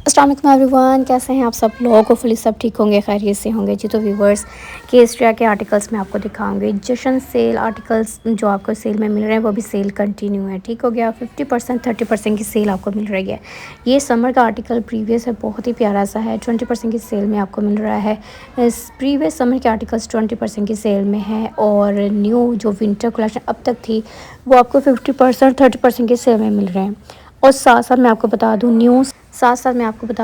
अस्सलाम वालेकुम एवरीवन, कैसे हैं आप सब लोग। होपफुली सब ठीक होंगे, खैरियत से होंगे जी। तो व्यूवर्स, केसरिया के आर्टिकल्स मैं आपको दिखाऊंगी। जशन सेल आर्टिकल्स जो आपको सेल में मिल रहे हैं वो भी सेल कंटिन्यू है। ठीक हो गया, 50% 30% की सेल आपको मिल रही है। ये समर का आर्टिकल प्रीवियस है, बहुत ही प्यारा सा है। 20% की सेल में आपको मिल रहा है। इस प्रीवियस समर के आर्टिकल्स 20% की सेल में है और न्यू जो विंटर कलेक्शन अब तक थी वो आपको 50% 30% की सेल में मिल रहे हैं। और साथ साथ मैं आपको बता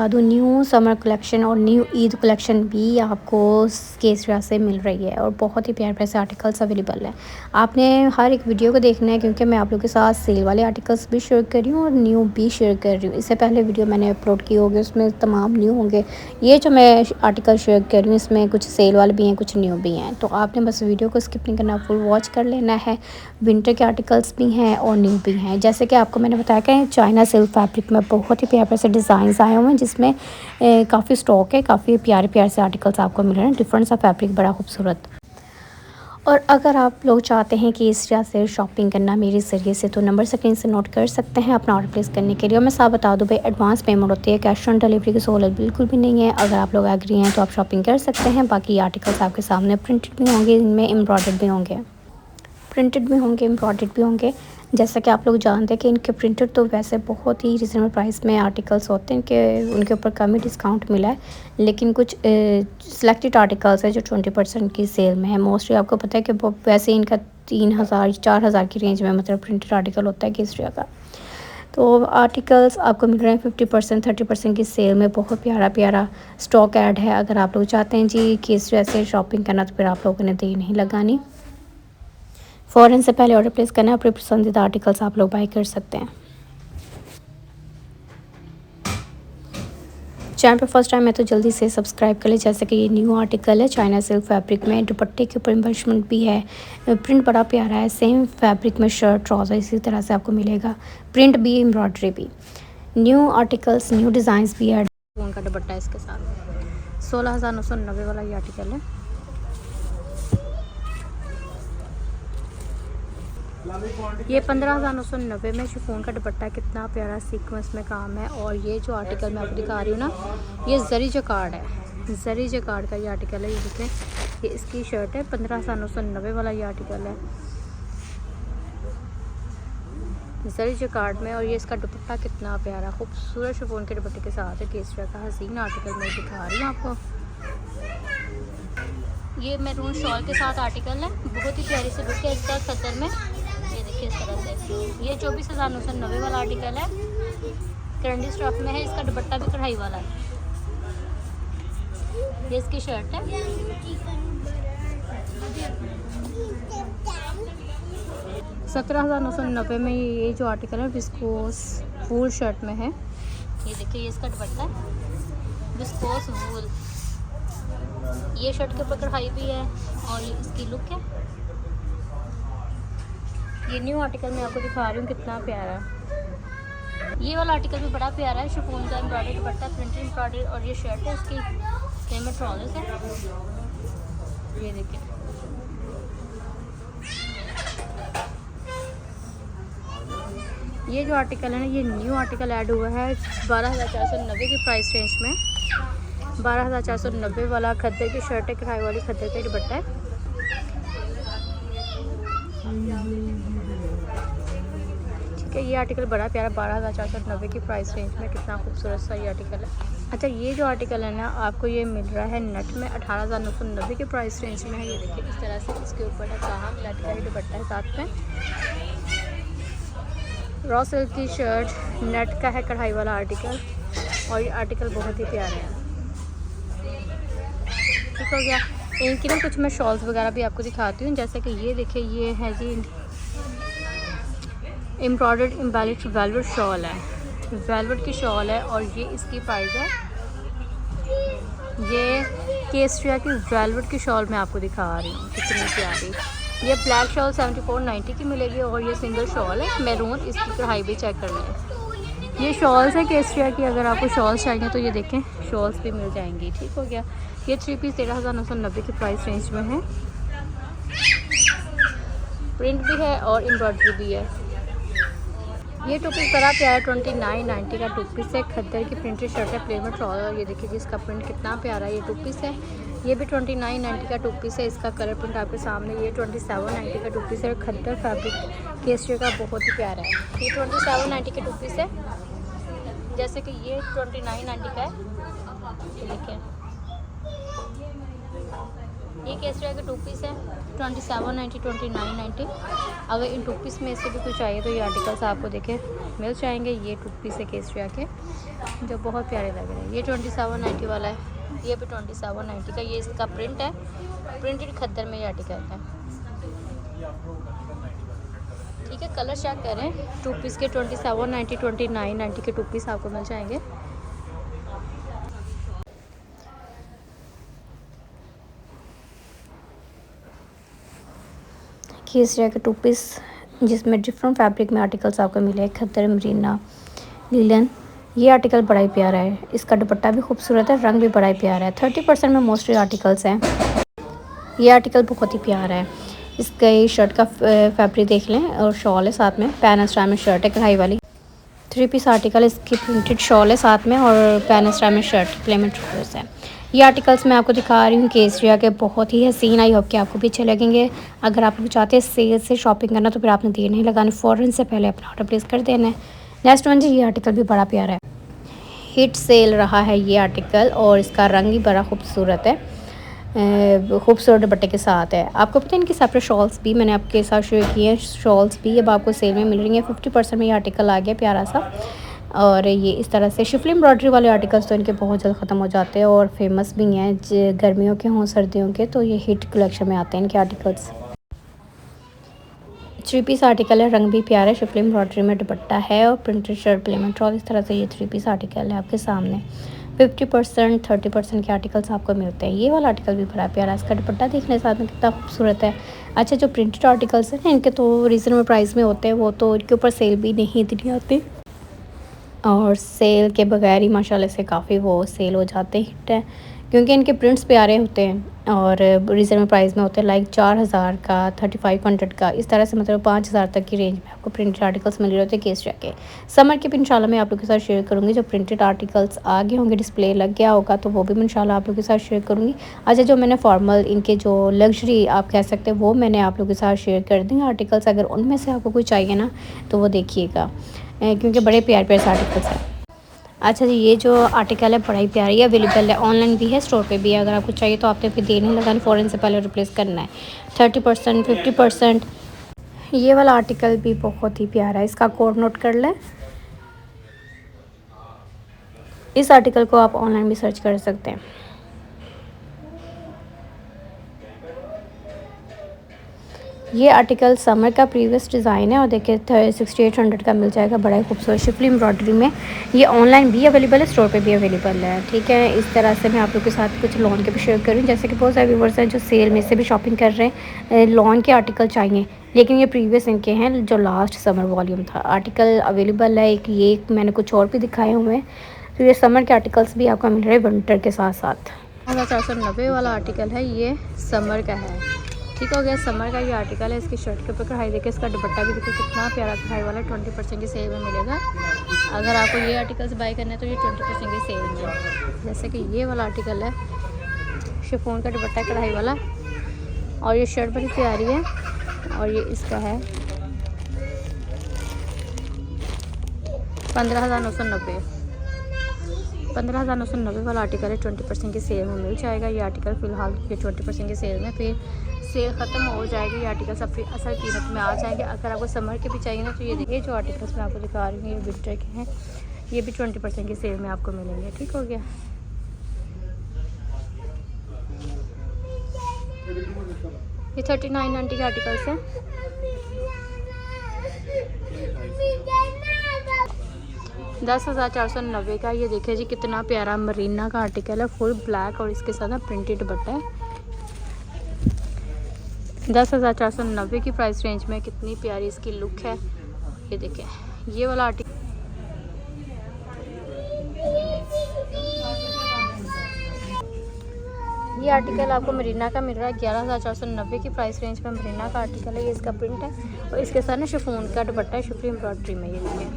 दूं न्यू समर कलेक्शन और न्यू ईद कलेक्शन भी आपको केसरिया से मिल रही है और बहुत ही प्यारे प्यारे से आर्टिकल्स अवेलेबल हैं। आपने हर एक वीडियो को देखना है क्योंकि मैं आप लोगों के साथ सेल वाले आर्टिकल्स भी शेयर कर रही हूँ और न्यू भी शेयर कर रही हूँ। इससे पहले वीडियो मैंने अपलोड की होगी, उसमें तमाम न्यू होंगे। ये जो मैं आर्टिकल शेयर कर रही हूँ इसमें कुछ सेल वाले भी हैं, कुछ न्यू भी हैं। तो आपने बस वीडियो को स्किप नहीं करना, फुल वॉच कर लेना है। विंटर के आर्टिकल्स भी हैं और न्यू भी हैं। जैसे कि आपको मैंने बताया कि चाइना सिल्क फैब्रिक में बहुत ही प्यारे प्यारे से डिज़ाइन आए हुए हैं, जिसमें काफ़ी स्टॉक है। काफ़ी प्यारे प्यारे से आर्टिकल्स आपको मिल रहे हैं। डिफरेंट सा फैब्रिक, बड़ा खूबसूरत। और अगर आप लोग चाहते हैं कि केसरिया से शॉपिंग करना मेरे ज़रिए से, तो नंबर स्क्रीन से नोट कर सकते हैं अपना ऑर्डर प्लेस करने के लिए। और मैं साथ बता दूं भाई, एडवांस पेमेंट होती है, कैश ऑन डिलीवरी की सहूलत बिल्कुल भी नहीं है। अगर आप लोग एग्री हैं तो आप शॉपिंग कर सकते हैं। बाकी आर्टिकल्स आपके सामने प्रिंटेड भी होंगे, इनमें एम्ब्रॉयडर्ड भी होंगे। जैसा कि आप लोग जानते हैं कि इनके प्रिंटेड तो वैसे बहुत ही रिजनेबल प्राइस में आर्टिकल्स होते हैं, कि उनके ऊपर कम ही डिस्काउंट मिला है। लेकिन कुछ सिलेक्टेड आर्टिकल्स है जो 20% की सेल में है। मोस्टली आपको पता है कि वैसे इनका 3000 4000 की रेंज में मतलब प्रिंटेड आर्टिकल होता है केसरिया का। तो आर्टिकल्स आपको मिल रहे हैं 50% 30% की सेल में। बहुत प्यारा प्यारा स्टॉक ऐड है। अगर आप लोग चाहते हैं जी केसरिया से शॉपिंग करना, तो फिर आप लोगों ने देर नहीं लगानी, फ़ौरन से पहले ऑर्डर प्लेस करना है। अपने पसंदीदा आर्टिकल्स आप लोग बाय कर सकते हैं। चैनल पर फर्स्ट टाइम है तो जल्दी से सब्सक्राइब कर ले। जैसे कि ये न्यू आर्टिकल है चाइना सिल्क फैब्रिक में, दुपट्टे के ऊपर एम्बलिशमेंट भी है। प्रिंट बड़ा प्यारा है। सेम फैब्रिक में शर्ट ट्राउज़र इसी तरह से आपको मिलेगा। प्रिंट भी, एम्ब्रॉयडरी भी। न्यू आर्टिकल्स, न्यू डिज़ाइंस भी है। ऊन का दुपट्टा इसके साथ 16,990 वाला ये आर्टिकल है। ये 15,990 में शिफॉन का दुपट्टा, कितना प्यारा सीक्वेंस में काम है। और ये जो आर्टिकल मैं आपको दिखा रही हूँ ना, ये जरी जकार्ड है। जरी जकार्ड का ये आर्टिकल है। ये देखें, ये इसकी शर्ट है। 15,990 वाला ये आर्टिकल है जरी जकार्ड में। और ये इसका दुपट्टा कितना प्यारा खूबसूरत शिफॉन के दुपट्टे के साथ है। केसरिया का हसीन आर्टिकल मैं दिखा रही हूँ आपको। ये मैरून शॉल के साथ आर्टिकल है। बहुत ही प्यारी से लुक है इसका खतर में। ये देखिए इस तरह से। ये 24,990 वाला आर्टिकल है। ट्रेंडी स्टफ में है। इसका दुपट्टा भी कढ़ाई वाला है। ये इसकी शर्ट है। 17,990 में ये जो आर्टिकल है विस्कोस वूल शर्ट में है। ये देखिए, ये इसका दुपट्टा है विस्कोस वूल। ये शर्ट के ऊपर कढ़ाई भी है और ये इसकी लुक है। ये न्यू आर्टिकल मैं आपको दिखा रही हूँ, कितना प्यारा। ये वाला आर्टिकल भी बड़ा प्यारा है। शिफॉन का एम्ब्रॉयडरी दुपट्टा, प्रिंटेड एम्ब्रॉयडरी। और ये शर्ट है इसकी, सेम ट्राउजर्स है। ये देखिए, ये जो आर्टिकल है ना, ये न्यू आर्टिकल ऐड हुआ है 12,490 की प्राइस रेंज में। 12,490 वाला खद्दर की शर्ट है, कढ़ाई वाली खद्दर का दुपट्टा है। ठीक है, ये आर्टिकल बड़ा प्यारा 12,490 की प्राइस रेंज में। कितना खूबसूरत सा ये आर्टिकल है। अच्छा, ये जो आर्टिकल है ना, आपको ये मिल रहा है नेट में 18,990 की प्राइस रेंज में है। ये देखिए इस तरह से इसके ऊपर है काम, नेट का ही दुपट्टा है साथ में। रॉ सिल्क की शर्ट, नेट का है कढ़ाई वाला आर्टिकल। और ये आर्टिकल बहुत ही प्यारे हैं। ठीक हो गया। इनकी ना कुछ मैं शॉल्स वगैरह भी आपको दिखाती हूँ। जैसे कि ये देखिए, ये है जी एम्ब्रॉयडर्ड एम्बेलिश्ड वेलवेट शॉल है। वेलवेट की शॉल है और ये इसकी प्राइस है। ये केसरिया की वेलवेट की शॉल मैं आपको दिखा रही हूँ, कितनी प्यारी। ये ब्लैक शॉल 7490 की मिलेगी और ये सिंगल शॉल है मैरून। इसकी कढ़ाई भी चेक करनी है। ये शॉल्स है केसरिया की। अगर आपको शॉल्स चाहिए तो ये देखें, शॉल्स भी मिल जाएंगी। ठीक हो गया। ये 3 पीस 13,990 की प्राइस रेंज में है। प्रिंट भी है और एम्ब्रॉयडरी भी है। ये टू पीस बड़ा प्यारा 29.90 का टू पीस है। खद्दर की प्रिंटेड शर्ट है, प्लेन में ट्राउजर। और ये देखिए जी इसका प्रिंट कितना प्यारा है। ये टू पीस है, ये भी 29.90 का टू पीस है। इसका कलर प्रिंट आपके सामने। ये 27.90 का टू पीस है। खद्दर फैब्रिक केसरी का बहुत ही प्यारा है। ये 27.90 का टू पीस है, जैसे कि ये 29.90 का है। ये देखिए ये केसरिया का टू पीस है 27.90 29.90। अगर इन टू पीस में से भी कुछ चाहिए तो ये आर्टिकल्स आपको देखें मिल जाएंगे। ये टू पीस है केसरिया के जो बहुत प्यारे लग रहे हैं। ये 27.90 वाला है, ये भी 27.90 का। ये इसका प्रिंट है, प्रिंटेड खद्दर में ये आर्टिकल है। ठीक है, कलर चेक करें। टू पीस के 27.90 29.90 के टू पीस आपको मिल जाएंगे। केसरिया के टू पीस जिसमें डिफरेंट फैब्रिक में आर्टिकल्स आपको मिले। खद्दर, मरीना, लीलन। ये आर्टिकल बड़ा ही प्यारा है। इसका दुपट्टा भी खूबसूरत है, रंग भी बड़ा ही प्यारा है। 30% में मोस्टली आर्टिकल्स हैं। ये आर्टिकल बहुत ही प्यारा है। इसका ये शर्ट का फैब्रिक देख लें और शॉल है साथ में। पैनल स्टाइल में शर्ट है कढ़ाई वाली। 3 पीस आर्टिकल, इसकी प्रिंटेड शॉल है साथ में और पैनल स्टाइल में शर्ट प्लेमेंट ट्राउजर्स है। ये आर्टिकल्स मैं आपको दिखा रही हूँ केसरिया के, बहुत ही हसीन। आई होप कि आपको भी अच्छे लगेंगे। अगर आप चाहते हैं सेल से शॉपिंग करना तो फिर आपने देर नहीं लगानी, फ़ौरन से पहले अपना ऑर्डर प्लेस कर देना है। नेक्स्ट वन जी, ये आर्टिकल भी बड़ा प्यारा है। हिट सेल रहा है ये आर्टिकल और इसका रंग भी बड़ा खूबसूरत है, खूबसूरत दुपट्टे के साथ है। आपको पता है इनकी सेपरेट शॉल्स भी मैंने आपके साथ शेयर किए हैं। शॉल्स भी अब आपको सेल में मिल रही हैं। 50% में ये आर्टिकल आ गया प्यारा सा। और ये इस तरह से शिफली एम्ब्रॉयडरी वाले आर्टिकल्स तो इनके बहुत जल्द ख़त्म हो जाते हैं और फेमस भी हैं, गर्मियों के हों सर्दियों के, तो ये हिट कलेक्शन में आते हैं इनके आर्टिकल्स। 3 पीस आर्टिकल है, रंग भी प्यारा है। शिफली एम्ब्रॉयडरी में दुपट्टा है और प्रिंटेड शर्ट प्लेमेंट ट्राउजर। इस तरह से ये 3 पीस आर्टिकल है आपके सामने। 50% 30% के आर्टिकल्स आपको मिलते हैं। ये वाला आर्टिकल भी बड़ा प्यारा है। इसका दुपट्टा देखने साथ में कितना खूबसूरत है। अच्छा, जो प्रिंटेड आर्टिकल्स हैं ना इनके तो रीज़नेबल प्राइस में होते हैं, वो तो इनके ऊपर सेल भी नहीं इतनी आती और सेल के बगैर ही माशाल्लाह से काफ़ी वो सेल हो जाते हैं, हिट है, क्योंकि इनके प्रिंट्स प्यारे होते हैं और रीज़नेबल प्राइस में होते हैं। लाइक 4000 का, 3500 का, इस तरह से मतलब 5000 तक की रेंज में आपको प्रिंटेड आर्टिकल्स मिल रहे होते हैं केसरिया के। समर के भी इंशाल्लाह मैं आप लोगों के साथ शेयर करूँगी। जो प्रिंटेड आर्टिकल्स आगे होंगे, डिस्प्ले लग गया होगा तो वो भी मैं इंशाल्लाह आप लोगों के साथ शेयर करूँगी। अच्छा, जो मैंने फॉर्मल इनके जो लग्जरी आप कह सकते हैं वो मैंने आप लोगों के साथ शेयर कर दी आर्टिकल्स। अगर उनमें से आपको कोई चाहिए ना तो वो देखिएगा, क्योंकि बड़े प्यारे प्यारे आर्टिकल्स हैं। अच्छा जी, ये जो आर्टिकल है बड़ा ही प्यारी है, अवेलेबल है, ऑनलाइन भी है, स्टोर पे भी है। अगर आपको चाहिए तो आपने फिर देर नहीं लगानी, फ़ौरन से पहले रिप्लेस करना है। 30% 50%। ये वाला आर्टिकल भी बहुत ही प्यारा है, इसका कोड नोट कर लें। इस आर्टिकल को आप ऑनलाइन भी सर्च कर सकते हैं। ये आर्टिकल समर का प्रीवियस डिज़ाइन है और देखिए 6800 का मिल जाएगा। बड़ा ही खूबसूरत शिफली एम्ब्रॉयडरी में। ये ऑनलाइन भी अवेलेबल है, स्टोर पे भी अवेलेबल है। ठीक है, इस तरह से मैं आप लोग के साथ कुछ लॉन के भी शेयर करूँ। जैसे कि बहुत सारे व्यूवर्स हैं जो सेल में से भी शॉपिंग कर रहे हैं, लॉन के आर्टिकल चाहिए, लेकिन ये प्रीवियस इनके हैं जो लास्ट समर वॉल्यूम था। आर्टिकल अवेलेबल है। एक मैंने कुछ और भी दिखाए हुए हैं, तो ये समर के आर्टिकल्स भी आपको मिल रहे हैं विंटर के साथ साथ। 490 वाला आर्टिकल है, ये समर का है। ठीक हो गया, समर का ये आर्टिकल है। इसकी शर्ट के ऊपर कढ़ाई देखिए, इसका दुपट्टा भी देखिए कितना प्यारा कढ़ाई वाला। 20% की सेल में मिलेगा। अगर आपको ये आर्टिकल्स बाय करना है तो ये 20% की सेल में। जैसे कि ये वाला आर्टिकल है, शिफॉन का दुपट्टा कढ़ाई वाला और ये शर्ट बड़ी प्यारी है। और ये इसका है 15,990। 15,990 वाला आर्टिकल है, 20% की सेल में मिल जाएगा। ये आर्टिकल फ़िलहाल ये 20% की सेल में, फिर सेल ख़त्म हो जाएगी, ये आर्टिकल सब फिर असल कीमत में आ जाएंगे। अगर आपको समर के भी चाहिए ना तो ये देखिए, जो आर्टिकल्स मैं आपको दिखा रही हूँ ये विंटर के हैं, ये भी 20% की सेल में आपको मिलेंगे। ठीक हो गया। ये 3990 के आर्टिकल्स हैं। $10,490 का। ये देखिए जी कितना प्यारा मरीना का आर्टिकल है, फुल ब्लैक और इसके साथ ना प्रिंटेड दुपट्टा है। 10,490 की प्राइस रेंज में कितनी प्यारी इसकी लुक है। ये देखें, ये वाला आर्टिकल ये आर्टिकल आपको मरीना का मिल रहा है 11,490 की प्राइस रेंज में। मरीना का आर्टिकल है, ये इसका प्रिंट है और इसके साथ ना शिफॉन का दुपट्टा है, शिफॉन एम्ब्रॉयडरी में। ये देखिए